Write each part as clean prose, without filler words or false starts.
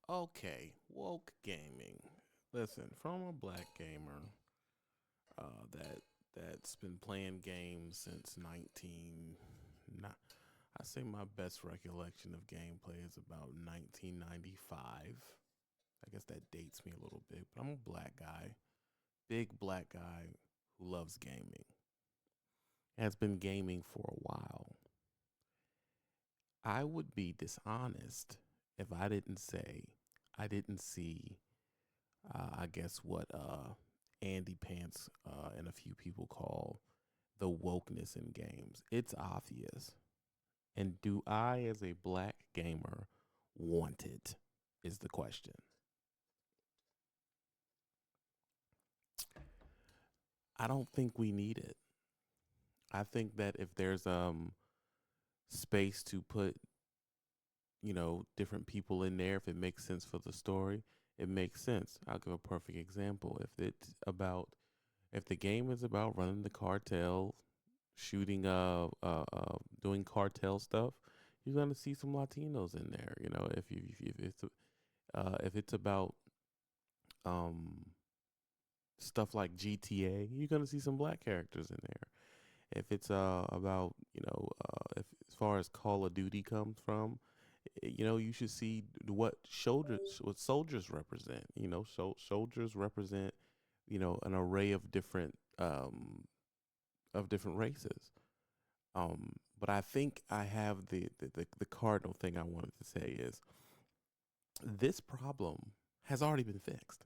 Okay, woke gaming. Listen, from a black gamer that's been playing games since 19. Not, I say my best recollection of gameplay is about 1995. I guess that dates me a little bit, but I'm a black guy, big black guy who loves gaming. Has been gaming for a while. I would be dishonest if I didn't say I didn't see I guess what Andy Pants and a few people call the wokeness in games. It's obvious. And do I, as a black gamer, want it? Is the question. I don't think we need it. I think that if there's space to put, different people in there, if it makes sense for the story, it makes sense. I'll give a perfect example. If the game is about running the cartel, shooting doing cartel stuff, you're gonna see some Latinos in there. If it's about um stuff like GTA, you're gonna see some black characters in there. If it's about if as far as Call of Duty comes from, you should see what soldiers represent. Soldiers represent an array of different races. But I think I have the cardinal thing I wanted to say is this problem has already been fixed.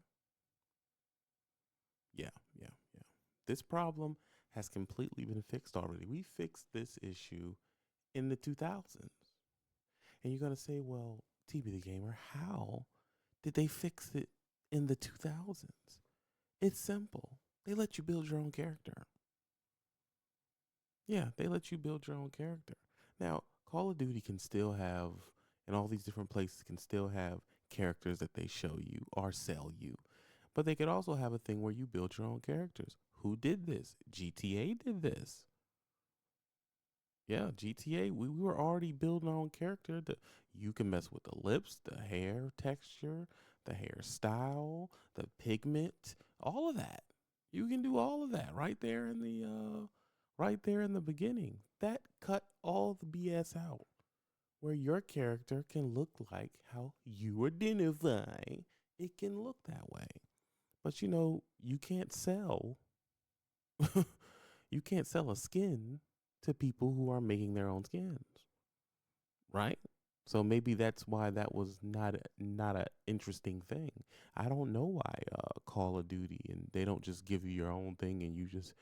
Yeah, yeah, yeah. This problem has completely been fixed already. We fixed this issue in the 2000s. And you're going to say, well, TB the Gamer, how did they fix it in the 2000s? It's simple. They let you build your own character. Yeah, they let you build your own character. Now, Call of Duty can still have, and all these different places can still have characters that they show you or sell you. But they could also have a thing where you build your own characters. Who did this? GTA did this. Yeah, GTA, we were already building our own character. You can mess with the lips, the hair texture, the hairstyle, the pigment, all of that. You can do all of that right there in the beginning. That cut all the BS out. Where your character can look like how you identify. It can look that way. But you can't sell you can't sell a skin to people who are making their own skins, right? So maybe that's why that was not a interesting thing. I don't know why Call of Duty and they don't just give you your own thing and you just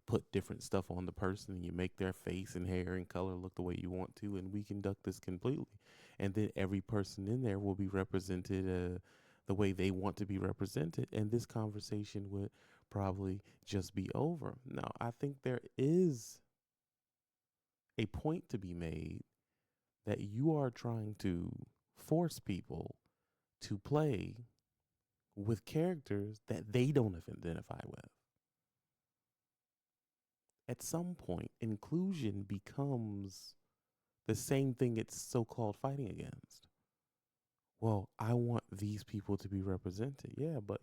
put different stuff on the person and you make their face and hair and color look the way you want to, and we conduct this completely, and then every person in there will be represented the way they want to be represented, and this conversation would probably just be over. Now, I think there is a point to be made that you are trying to force people to play with characters that they don't identify with. At some point, inclusion becomes the same thing it's so called fighting against. Well, I want these people to be represented. Yeah, but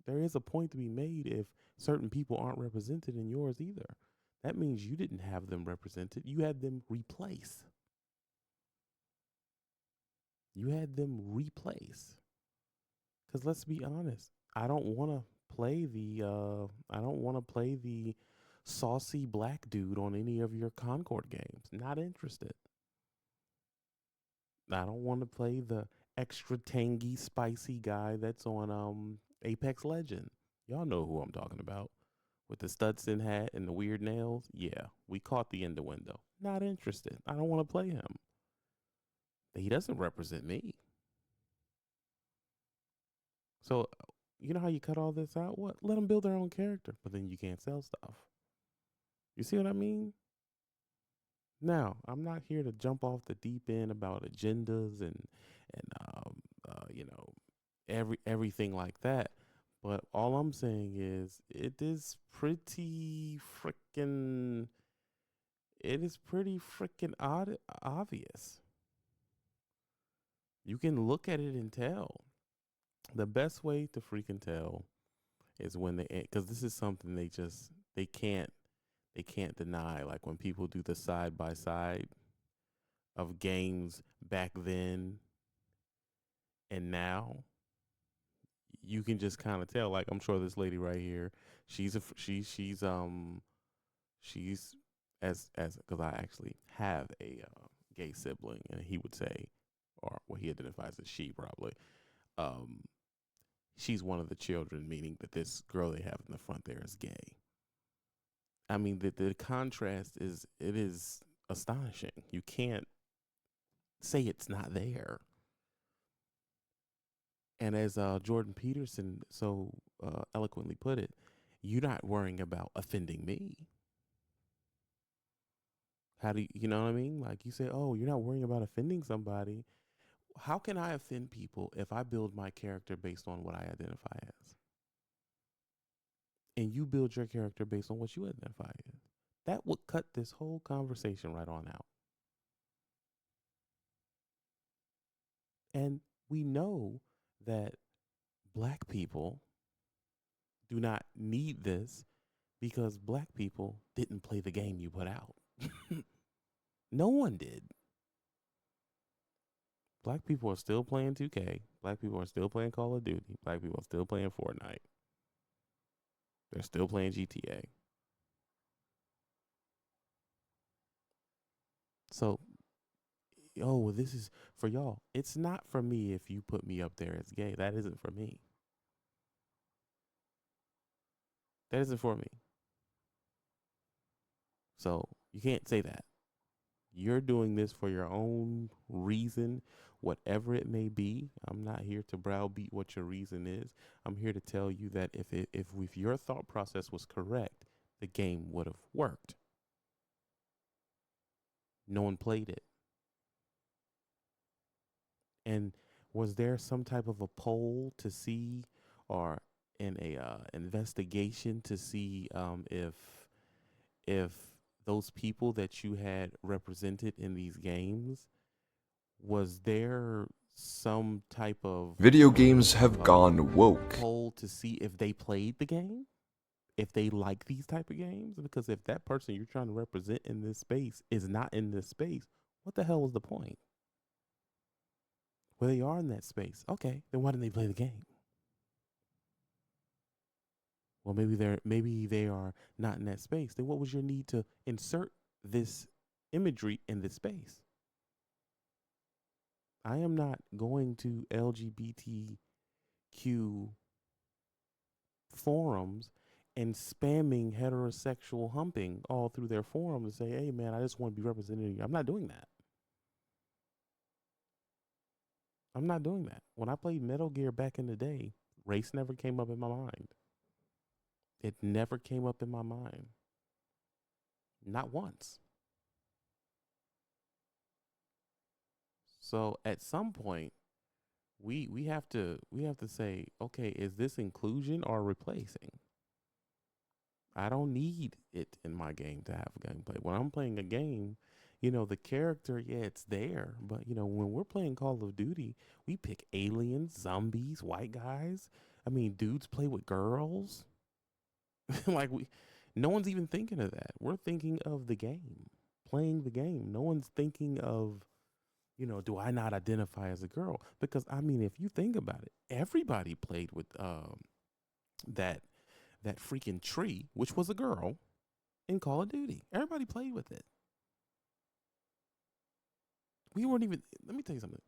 there is a point to be made if certain people aren't represented in yours either. That means you didn't have them represented. You had them replace. You had them replace. Because let's be honest, I don't want to play the saucy black dude on any of your Concord games. Not interested. I don't want to play the extra tangy, spicy guy that's on Apex Legend. Y'all know who I'm talking about. With the Studson hat and the weird nails. Yeah, we caught the innuendo. Not interested. I don't want to play him. He doesn't represent me. So, you know how you cut all this out? What? Let them build their own character, but then you can't sell stuff. You see what I mean? Now, I'm not here to jump off the deep end about agendas and everything like that. But all I'm saying is it is pretty freaking obvious. You can look at it and tell. The best way to freaking tell is when they, because this is something they can't deny. Like when people do the side by side of games back then and now, you can just kind of tell. Like I'm sure this lady right here, she's as because I actually have a gay sibling, and he would say, or what he identifies as she probably. Um, she's one of the children, meaning that this girl they have in the front there is gay. I mean, the contrast is astonishing. You can't say it's not there. And as Jordan Peterson so eloquently put it, you're not worrying about offending me. How do you know what I mean? Like you say, oh, you're not worrying about offending somebody. How can I offend people if I build my character based on what I identify as? And you build your character based on what you identify as. That would cut this whole conversation right on out. And we know that black people do not need this because black people didn't play the game you put out. No one did. Black people are still playing 2K. Black people are still playing Call of Duty. Black people are still playing Fortnite. They're still playing GTA. So, oh, well, this is for y'all. It's not for me if you put me up there as gay. That isn't for me. That isn't for me. So, you can't say that. You're doing this for your own reason, whatever it may be. I'm not here to browbeat what your reason is. I'm here to tell you that if your thought process was correct, the game would have worked. No one played it. And was there some type of a poll to see, or in a investigation to see if those people that you had represented in these games, was there some type of Video games have gone woke. poll to see if they played the game, if they like these type of games? Because if that person you're trying to represent in this space is not in this space, what the hell was the point? Well, they are in that space. Okay, then why didn't they play the game? Well, maybe they are not in that space. Then what was your need to insert this imagery in this space? I am not going to LGBTQ forums and spamming heterosexual humping all through their forum to say, "Hey, man, I just want to be represented." I'm not doing that. I'm not doing that. When I played Metal Gear back in the day, race never came up in my mind. It never came up in my mind. Not once. So at some point, we have to say, okay, is this inclusion or replacing? I don't need it in my game to have a gameplay. When I'm playing a game, the character, yeah, it's there. But when we're playing Call of Duty, we pick aliens, zombies, white guys. I mean, dudes play with girls. Like no one's even thinking of that. We're thinking of the game, playing the game. No one's thinking of, do I not identify as a girl? Because I mean, if you think about it, everybody played with that that freaking tree, which was a girl, in Call of Duty. Everybody played with it. We weren't even. Let me tell you something.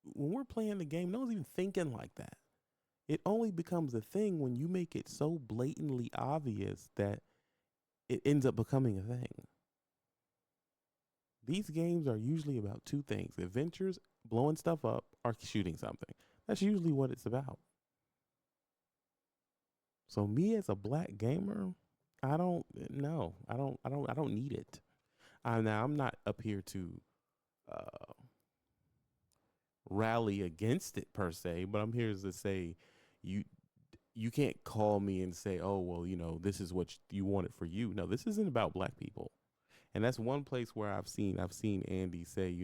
When we're playing the game, no one's even thinking like that. It only becomes a thing when you make it so blatantly obvious that it ends up becoming a thing. These games are usually about two things: adventures, blowing stuff up, or shooting something. That's usually what it's about. So me as a black gamer, I don't no, I don't need it. Now I'm not up here to uh, rally against it per se, but I'm here to say you you can't call me and say, oh well, this is what you want it for you. No, this isn't about black people. And that's one place where I've seen Andy say,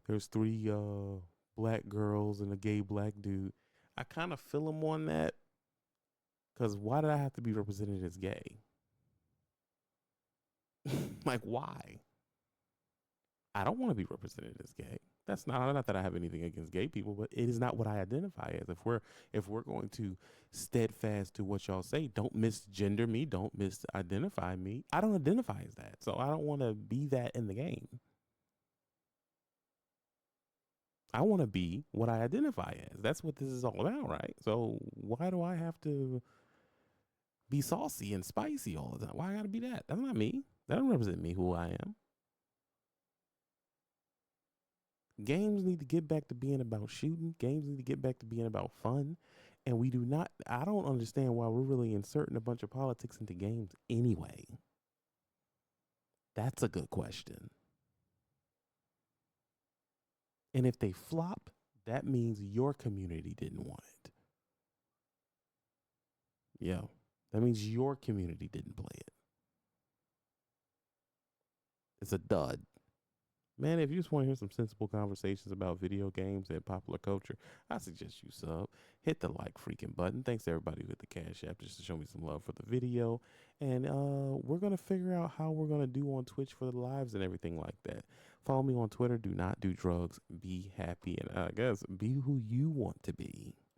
there's three black girls and a gay black dude. I kind of feel him on that because why did I have to be represented as gay? Like, why? I don't want to be represented as gay. That's not that I have anything against gay people, but it is not what I identify as. If we're going to steadfast to what y'all say, don't misgender me, don't misidentify me. I don't identify as that, so I don't want to be that in the game. I want to be what I identify as. That's what this is all about, right? So why do I have to be saucy and spicy all the time? Why I gotta be that? That's not me. That don't represent me, who I am. Games need to get back to being about shooting. Games need to get back to being about fun. And we do not, I don't understand why we're really inserting a bunch of politics into games anyway. That's a good question. And if they flop, that means your community didn't want it. Yeah. That means your community didn't play it. It's a dud. Man, if you just want to hear some sensible conversations about video games and popular culture, I suggest you sub. Hit the like freaking button. Thanks to everybody who hit the Cash App just to show me some love for the video. And we're going to figure out how we're going to do on Twitch for the lives and everything like that. Follow me on Twitter. Do not do drugs. Be happy. And I guess be who you want to be.